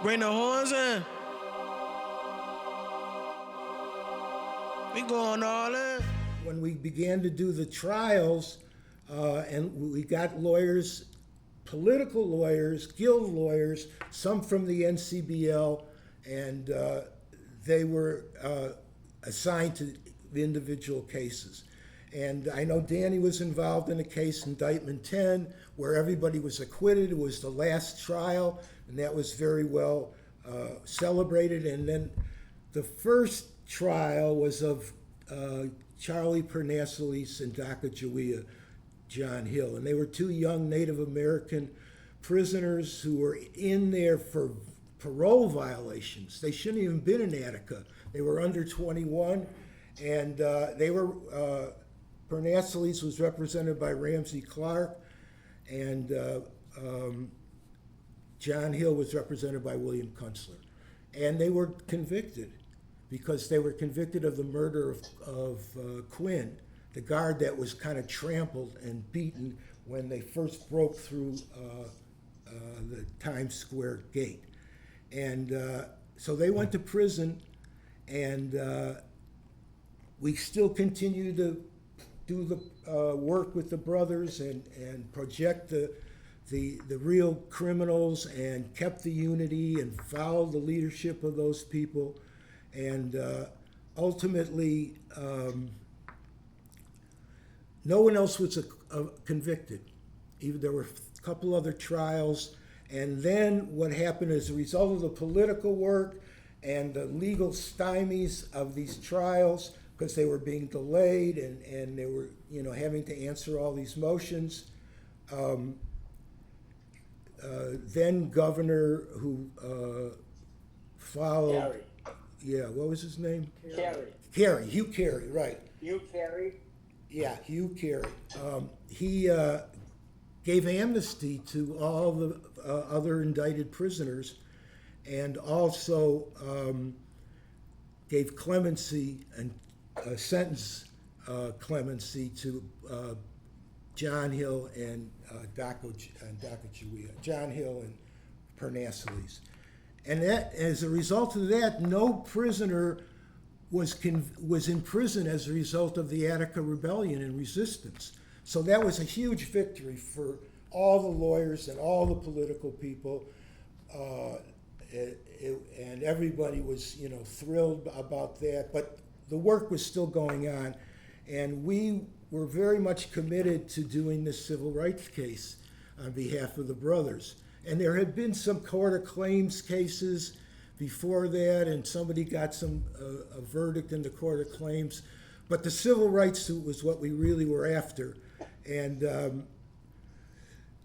Bring the horns in. We going all in. When we began to do the trials, and we got lawyers, political lawyers, guild lawyers, some from the NCBL, and they were assigned to the individual cases. And I know Danny was involved in a case, Indictment 10, where everybody was acquitted. It was the last trial, and that was very well celebrated. And then the first trial was of Charlie Pernaselis and Sacagawea John Hill. And they were two young Native American prisoners who were in there for parole violations. They shouldn't even been in Attica. They were under 21, and they were, Pernaselis was represented by Ramsey Clark, and John Hill was represented by William Kunstler. And they were convicted because they were convicted of the murder of Quinn, the guard that was kind of trampled and beaten when they first broke through the Times Square gate. And so they went to prison, and we still continue to do the work with the brothers and project the real criminals, and kept the unity and followed the leadership of those people. And ultimately, no one else was convicted. Even there were a couple other trials. And then what happened as a result of the political work and the legal stymies of these trials, because they were being delayed and they were, having to answer all these motions. Then governor who followed. Carey. Yeah, what was his name? Carey. Hugh Carey, right. Hugh Carey. Yeah, Hugh Carey. He gave amnesty to all the other indicted prisoners, and also gave clemency and sentence clemency to John Hill and Sacagawea, John Hill and Pernaselis. And that, as a result of that, no prisoner was in prison as a result of the Attica Rebellion and resistance. So that was a huge victory for all the lawyers and all the political people, and everybody was, thrilled about that. But the work was still going on, and we were very much committed to doing this civil rights case on behalf of the brothers. And there had been some court of claims cases before that, and somebody got a verdict in the court of claims. But the civil rights suit was what we really were after. And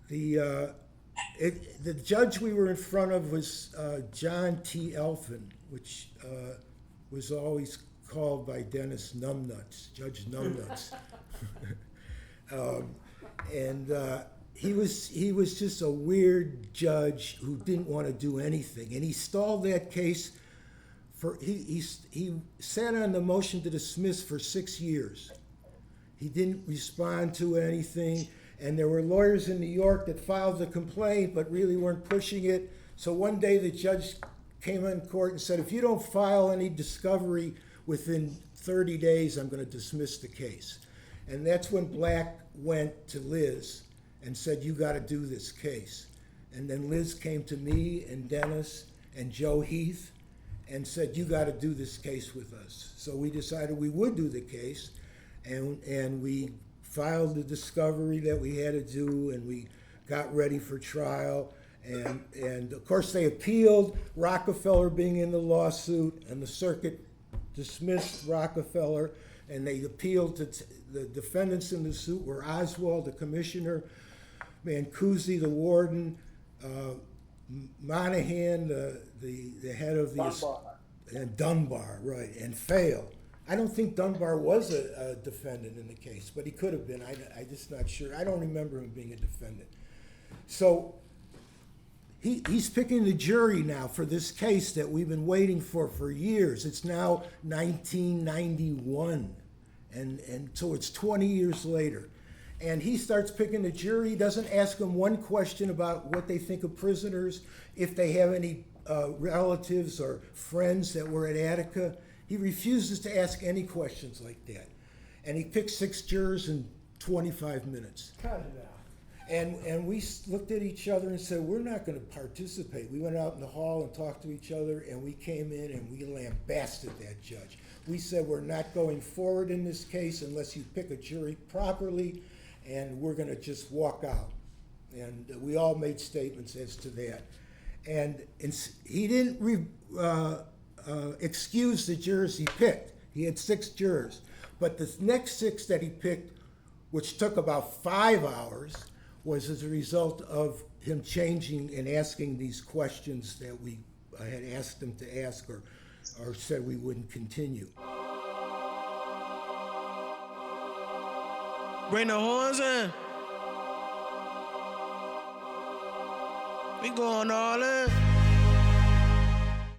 the judge we were in front of was John T. Elfin, which was always called by Dennis Numbnuts, Judge Numbnuts. He was just a weird judge who didn't want to do anything, and he stalled that case for he sat on the motion to dismiss for 6 years. He didn't respond to anything, and there were lawyers in New York that filed the complaint but really weren't pushing it. So one day the judge came in court and said, if you don't file any discovery within 30 days, I'm going to dismiss the case. And that's when Black went to Liz and said, you got to do this case. And then Liz came to me and Dennis and Joe Heath and said, you got to do this case with us. So we decided we would do the case, and we filed the discovery that we had to do, and we got ready for trial. And of course they appealed, Rockefeller being in the lawsuit, and the circuit dismissed Rockefeller, and they appealed to the defendants in the suit were Oswald, the commissioner, Mancusi, the warden, Monahan, the head of the... Dunbar. And Dunbar, right, and Fail. I don't think Dunbar was a defendant in the case, but he could have been. I'm just not sure. I don't remember him being a defendant. So he's picking the jury now for this case that we've been waiting for years. It's now 1991, and so it's 20 years later. And he starts picking the jury. He doesn't ask them one question about what they think of prisoners, if they have any relatives or friends that were at Attica. He refuses to ask any questions like that. And he picked 6 jurors in 25 minutes. Cut it out. And we looked at each other and said, we're not going to participate. We went out in the hall and talked to each other, and we came in and we lambasted that judge. We said, we're not going forward in this case unless you pick a jury properly, and we're going to just walk out. And we all made statements as to that. And he didn't excuse the jurors he picked. He had 6 jurors. But the next 6 that he picked, which took about 5 hours, was as a result of him changing and asking these questions that we had asked him to ask or said we wouldn't continue. Bring the horns in. We going all in.